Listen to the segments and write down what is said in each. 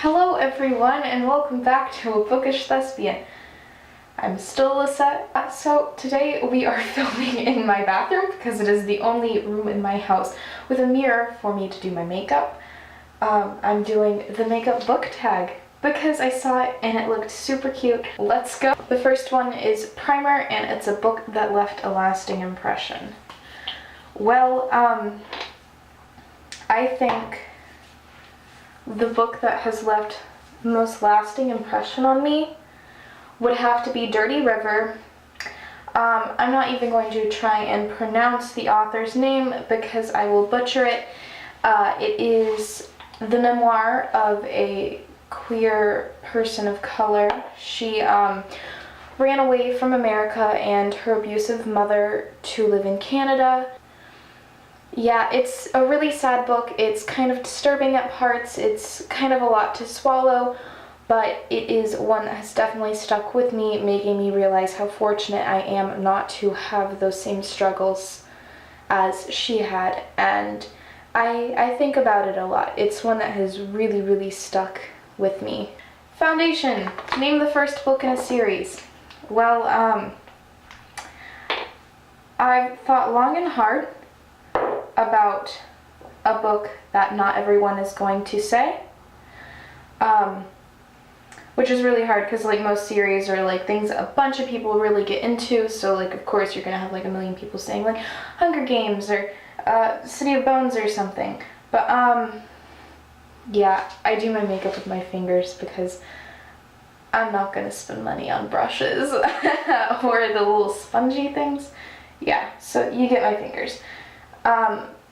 Hello everyone and welcome back to A Bookish Thespian. I'm still Alyssa. So today we are filming in my bathroom because it is the only room in my house with a mirror for me to do my makeup. I'm doing the makeup book tag because I saw it and it looked super cute. Let's go. The first one is Primer, and it's a book that left a lasting impression. Well, I think the book that has left the most lasting impression on me would have to be Dirty River. I'm not even going to try and pronounce the author's name because I will butcher it. It is the memoir of a queer person of color. She ran away from America and her abusive mother to live in Canada. Yeah, it's a really sad book. It's kind of disturbing at parts. It's kind of a lot to swallow, but it is one that has definitely stuck with me, making me realize how fortunate I am not to have those same struggles as she had, and I think about it a lot. It's one that has really, really stuck with me. Foundation. Name the first book in a series. Well, I've thought long and hard about a book that not everyone is going to say, which is really hard because like most series are like things a bunch of people really get into, so like of course you're gonna have like a million people saying like Hunger Games or City of Bones or something, but yeah, I do my makeup with my fingers because I'm not gonna spend money on brushes or the little spongy things. Yeah, so you get my fingers.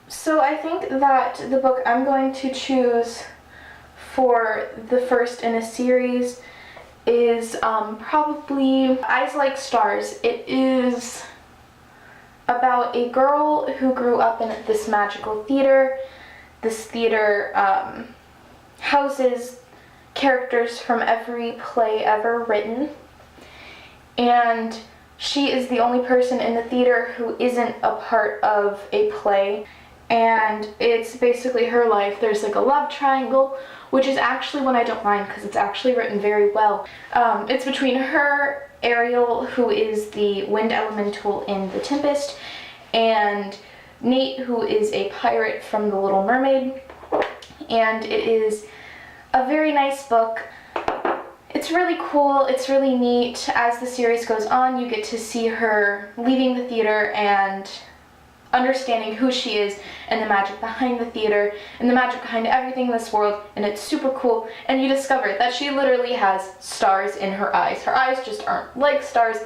So I think that the book I'm going to choose for the first in a series is probably Eyes Like Stars. It is about a girl who grew up in this magical theater. This theater houses characters from every play ever written, and she is the only person in the theater who isn't a part of a play, and it's basically her life. There's like a love triangle, which is actually one I don't mind because it's actually written very well. It's between her, Ariel, who is the wind elemental in The Tempest, and Nate, who is a pirate from The Little Mermaid, and it is a very nice book. It's really cool, it's really neat. As the series goes on, you get to see her leaving the theater and understanding who she is and the magic behind the theater and the magic behind everything in this world, and it's super cool. And you discover that she literally has stars in her eyes. Her eyes just aren't like stars,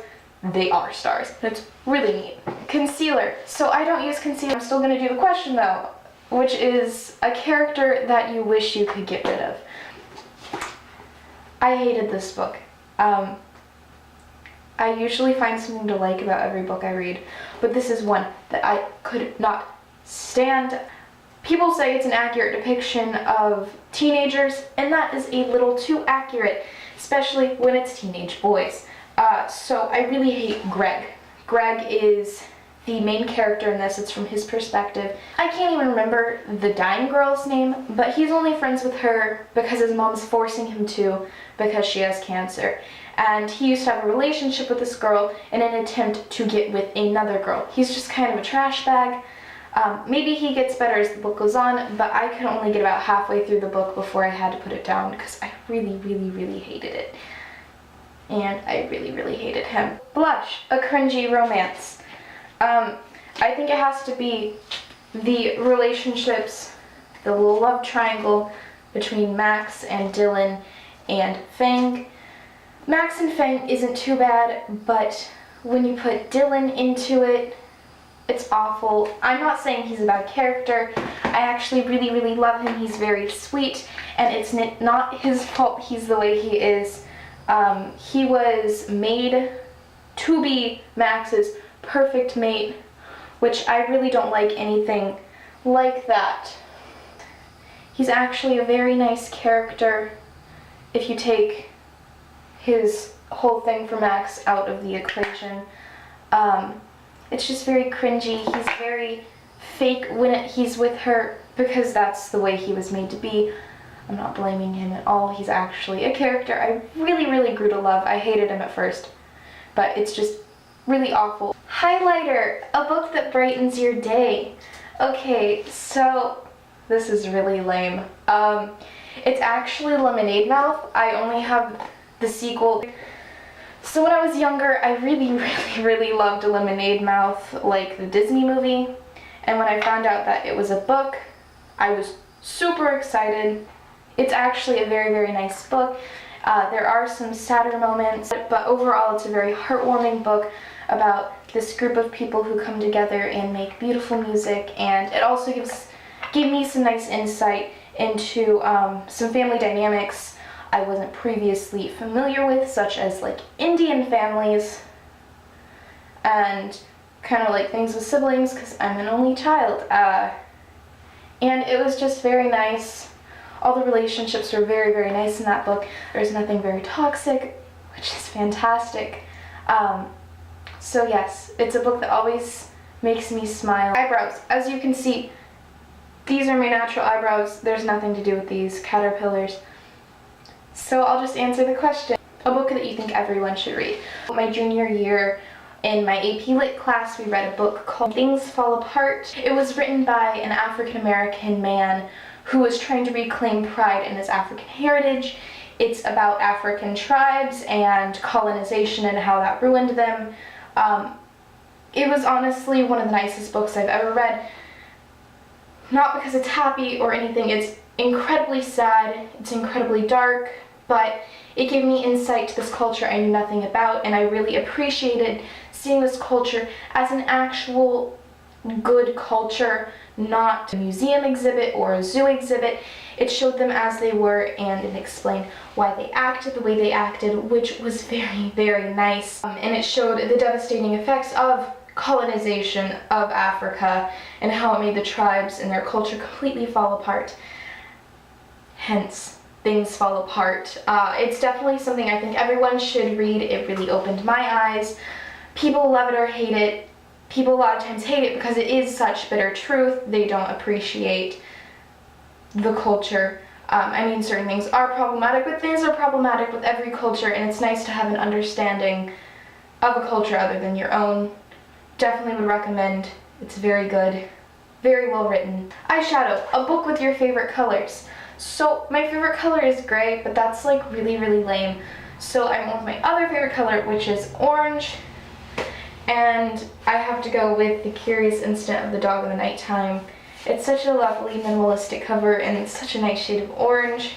they are stars. It's really neat. Concealer. So I don't use concealer. I'm still going to do the question though, which is a character that you wish you could get rid of. I hated this book. I usually find something to like about every book I read, but this is one that I could not stand. People say it's an accurate depiction of teenagers, and that is a little too accurate, especially when it's teenage boys. So I really hate Greg. Greg is the main character in this. It's from his perspective. I can't even remember the dying girl's name, but he's only friends with her because his mom's forcing him to because she has cancer. And he used to have a relationship with this girl in an attempt to get with another girl. He's just kind of a trash bag. Maybe he gets better as the book goes on, but I could only get about halfway through the book before I had to put it down because I really, really, really hated it. And I really, really hated him. Blush, a cringy romance. I think it has to be the relationships, the little love triangle between Max and Dylan and Fang. Max and Fang isn't too bad, but when you put Dylan into it, it's awful. I'm not saying he's a bad character. I actually really, really love him. He's very sweet, and it's not his fault he's the way he is. He was made to be Max's perfect mate, which I really don't like anything like that. He's actually a very nice character if you take his whole thing for Max out of the equation. It's just very cringy. He's very fake when he's with her because that's the way he was made to be. I'm not blaming him at all. He's actually a character I really, really grew to love. I hated him at first, but it's just really awful. Highlighter, a book that brightens your day. Okay, so this is really lame. It's actually Lemonade Mouth. I only have the sequel. So when I was younger, I really, really, really loved Lemonade Mouth, like the Disney movie. And when I found out that it was a book, I was super excited. It's actually a very, very nice book. There are some sadder moments, but overall it's a very heartwarming book about this group of people who come together and make beautiful music, and it also gave me some nice insight into some family dynamics I wasn't previously familiar with, such as like Indian families and kind of like things with siblings, because I'm an only child. And it was just very nice. All the relationships were very, very nice in that book. There's nothing very toxic, which is fantastic. So yes, it's a book that always makes me smile. Eyebrows. As you can see, these are my natural eyebrows. There's nothing to do with these caterpillars. So I'll just answer the question. A book that you think everyone should read. My junior year in my AP Lit class, we read a book called Things Fall Apart. It was written by an African-American man who was trying to reclaim pride in his African heritage. It's about African tribes and colonization and how that ruined them. It was honestly one of the nicest books I've ever read. Not because it's happy or anything, it's incredibly sad, it's incredibly dark, but it gave me insight to this culture I knew nothing about, and I really appreciated seeing this culture as an actual good culture, not a museum exhibit or a zoo exhibit. It showed them as they were, and it explained why they acted the way they acted, which was very, very nice. And it showed the devastating effects of colonization of Africa and how it made the tribes and their culture completely fall apart. Hence, Things Fall Apart. It's definitely something I think everyone should read. It really opened my eyes. People love it or hate it. People a lot of times hate it because it is such bitter truth. They don't appreciate the culture. I mean, certain things are problematic, but things are problematic with every culture, and it's nice to have an understanding of a culture other than your own. Definitely would recommend. It's very good, very well written. Eyeshadow, a book with your favorite colors. So my favorite color is gray, but that's like really, really lame. So I went with my other favorite color, which is orange. And I have to go with The Curious Incident of the Dog in the Nighttime. It's such a lovely minimalistic cover, and it's such a nice shade of orange.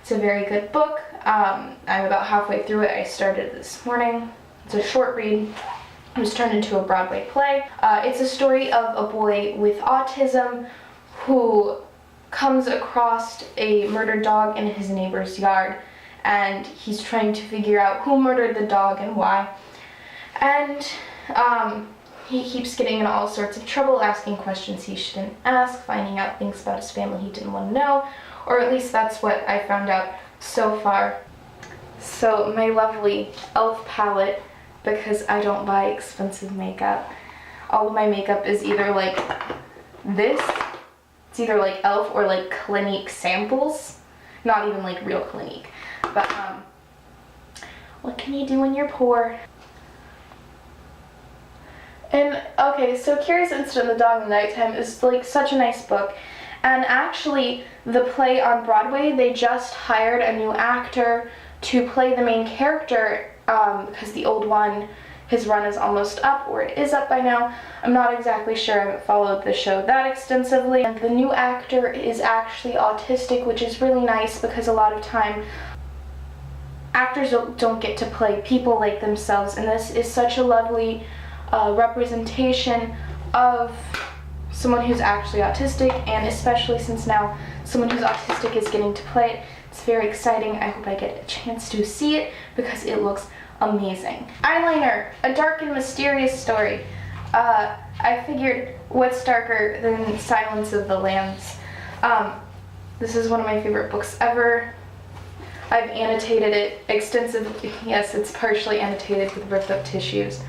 It's a very good book. I'm about halfway through it. I started it this morning. It's a short read. It was turned into a Broadway play. It's a story of a boy with autism who comes across a murdered dog in his neighbor's yard, and he's trying to figure out who murdered the dog and why. And he keeps getting in all sorts of trouble, asking questions he shouldn't ask, finding out things about his family he didn't want to know, or at least that's what I found out so far. So my lovely e.l.f. palette, because I don't buy expensive makeup. All of my makeup is either like this, it's either like e.l.f. or like Clinique samples, not even like real Clinique. But what can you do when you're poor? And okay, so Curious Incident of the Dog in the Nighttime is like such a nice book. And actually, the play on Broadway, they just hired a new actor to play the main character because the old one, his run is almost up, or it is up by now. I'm not exactly sure, I haven't followed the show that extensively. And the new actor is actually autistic, which is really nice because a lot of time actors don't get to play people like themselves, and this is such a lovely representation of someone who's actually autistic, and especially since now someone who's autistic is getting to play it. It's very exciting. I hope I get a chance to see it because it looks amazing. Eyeliner, a dark and mysterious story. I figured what's darker than Silence of the Lambs. This is one of my favorite books ever. I've annotated it extensively. Yes, it's partially annotated with ripped up tissues.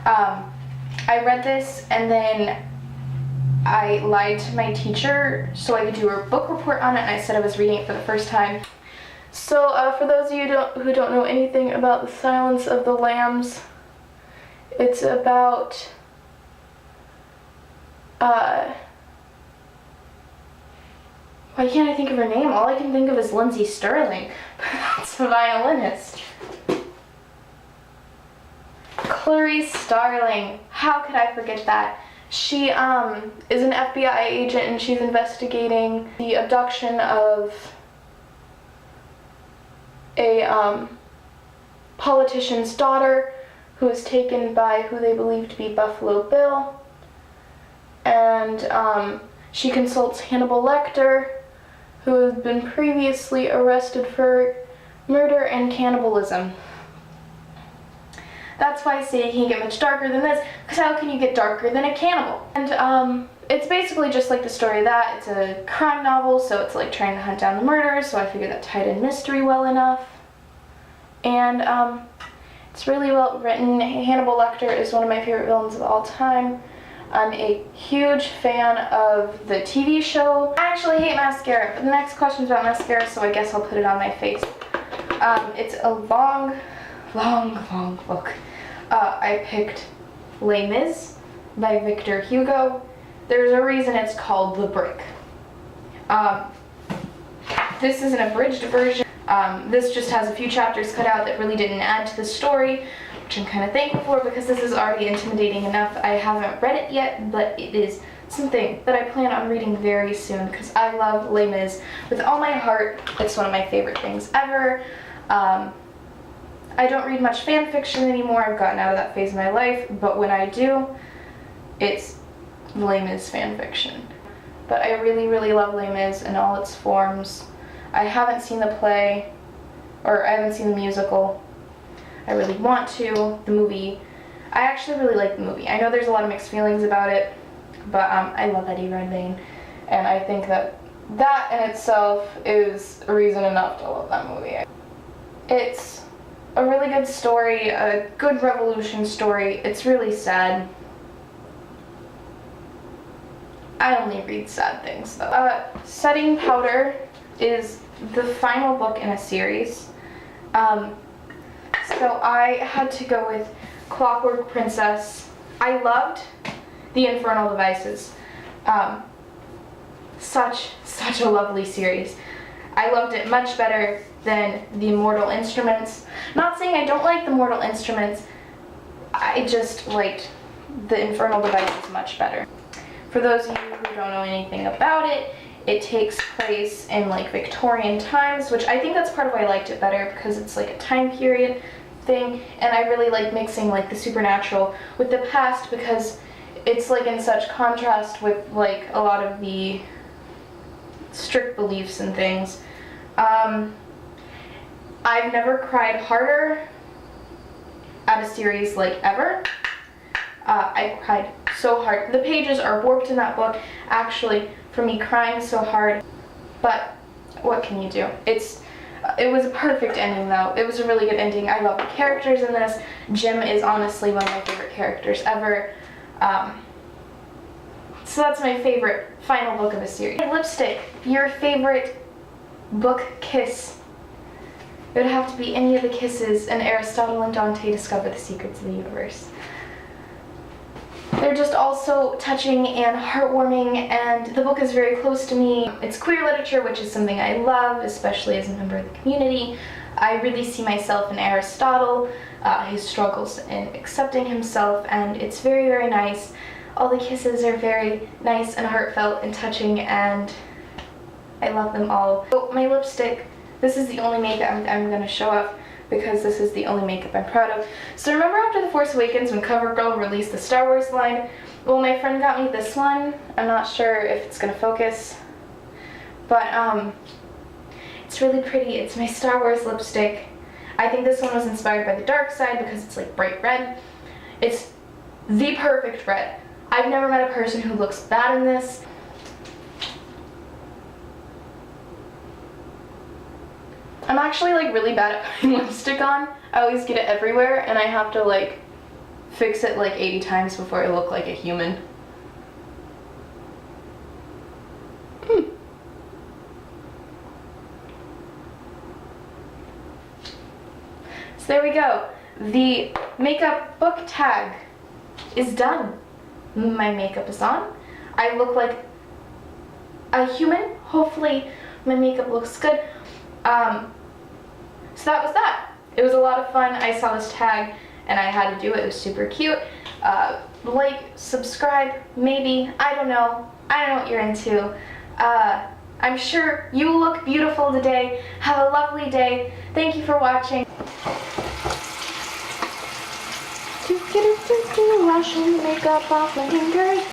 I read this, and then I lied to my teacher so I could do a book report on it, and I said I was reading it for the first time. So for those of you who don't know anything about The Silence of the Lambs, it's about why can't I think of her name? All I can think of is Lindsay Sterling. That's a violinist. Clarice Starling. How could I forget that? She is an FBI agent, and she's investigating the abduction of a politician's daughter who was taken by who they believe to be Buffalo Bill. And she consults Hannibal Lecter, who has been previously arrested for murder and cannibalism. That's why I say it can't get much darker than this, because how can you get darker than a cannibal? And it's basically just like the story of that. It's a crime novel, so it's like trying to hunt down the murderers, so I figured that tied in mystery well enough. And it's really well written. Hannibal Lecter is one of my favorite villains of all time. I'm a huge fan of the TV show. I actually hate mascara, but the next question's about mascara, so I guess I'll put it on my face. It's a long book. I picked Les Mis by Victor Hugo. There's a reason it's called The Brick. This is an abridged version. This just has a few chapters cut out that really didn't add to the story, which I'm kind of thankful for because this is already intimidating enough. I haven't read it yet, but it is something that I plan on reading very soon because I love Les Mis with all my heart. It's one of my favorite things ever. I don't read much fan fiction anymore. I've gotten out of that phase of my life, but when I do, it's Les Mis fan fiction. But I really love Les Mis in all its forms. I haven't seen the play, or I haven't seen the musical. I really want to. The movie, I actually really like the movie. I know there's a lot of mixed feelings about it, but I love Eddie Redmayne, and I think that that in itself is a reason enough to love that movie. It's a really good story, a good revolution story. It's really sad. I only read sad things though. Setting Powder is the final book in a series. So I had to go with Clockwork Princess. I loved The Infernal Devices. Such a lovely series. I loved it much better than The Mortal Instruments. Not saying I don't like The Mortal Instruments, I just liked The Infernal Devices much better. For those of you who don't know anything about it, it takes place in like Victorian times, which I think that's part of why I liked it better because it's like a time period thing, and I really like mixing like the supernatural with the past because it's like in such contrast with like a lot of the strict beliefs and things. I've never cried harder at a series like ever. I cried so hard. The pages are warped in that book, actually, for me crying so hard. But what can you do? It was a perfect ending, though. It was a really good ending. I love the characters in this. Jim is honestly one of my favorite characters ever. So that's my favorite final book of the series. Lipstick, your favorite book kiss. It would have to be any of the kisses in Aristotle and Dante discover the secrets of the universe. They're just all so touching and heartwarming, and the book is very close to me. It's queer literature, which is something I love, especially as a member of the community. I really see myself in Aristotle, his struggles in accepting himself, and it's very nice. All the kisses are very nice and heartfelt and touching, and I love them all. So my lipstick, this is the only makeup I'm going to show off because this is the only makeup I'm proud of. So remember after The Force Awakens when CoverGirl released the Star Wars line? Well, my friend got me this one. I'm not sure if it's going to focus, but it's really pretty. It's my Star Wars lipstick. I think this one was inspired by the dark side because it's like bright red. It's the perfect red. I've never met a person who looks bad in this. I'm actually like really bad at putting lipstick on. I always get it everywhere and I have to like fix it like 80 times before I look like a human. there we go. The makeup book tag is done. My makeup is on. I look like a human. Hopefully my makeup looks good. So that was that. It was a lot of fun. I saw this tag and I had to do it. It was super cute. Like, subscribe, maybe. I don't know. I don't know what you're into. I'm sure you look beautiful today. Have a lovely day. Thank you for watching. Washing the makeup off my fingers.